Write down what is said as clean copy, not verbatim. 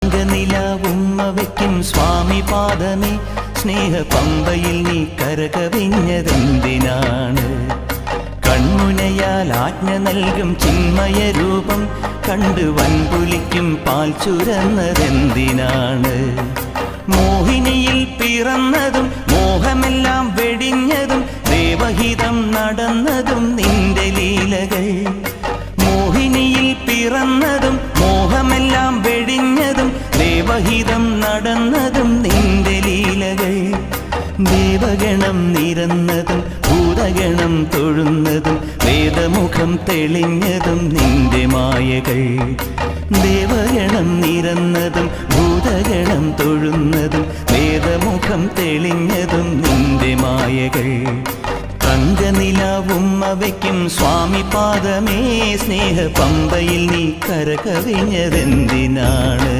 തങ്കനിലാവുമ്മ വയ്ക്കും സ്വാമി പാദമേ, സ്നേഹ പമ്പയിൽ നീ കരകവിഞ്ഞതെന്തിനാണ്? കൺമുനയാൽ ആജ്ഞ നൽകും ചിന്മയ രൂപം കണ്ട് വൻപുലിക്കും പാൽ ചുരന്നതെന്തിനാണ്? മോഹിനിയിൽ പിറന്നതും മോഹമെല്ലാം വെടിഞ്ഞതും ദേവഹിതം നടന്നതും നിന്റെ ലീലകൾ. മോഹിനിയിൽ പിറന്നതും മോഹമെല്ലാം വെടിഞ്ഞതും ദേവഹിതം നടന്നതും നിന്റെ ലീലകൾ. ദേവഗണം നിരന്നതും ഭൂതഗണം തൊഴുന്നതും വേദമുഖം തെളിഞ്ഞതും നിന്റെ മായകൾ. ദേവഗണം നിരന്നതും ഭൂതഗണം തൊഴുന്നതും വേദമുഖം തെളിഞ്ഞതും നിന്റെ മായകൾ. തങ്കനിലാവുമ്മ വയ്ക്കും സ്വാമി പാദമേ, സ്നേഹ പമ്പയിൽ നീ കരകവിഞ്ഞതെന്തിനാണ്?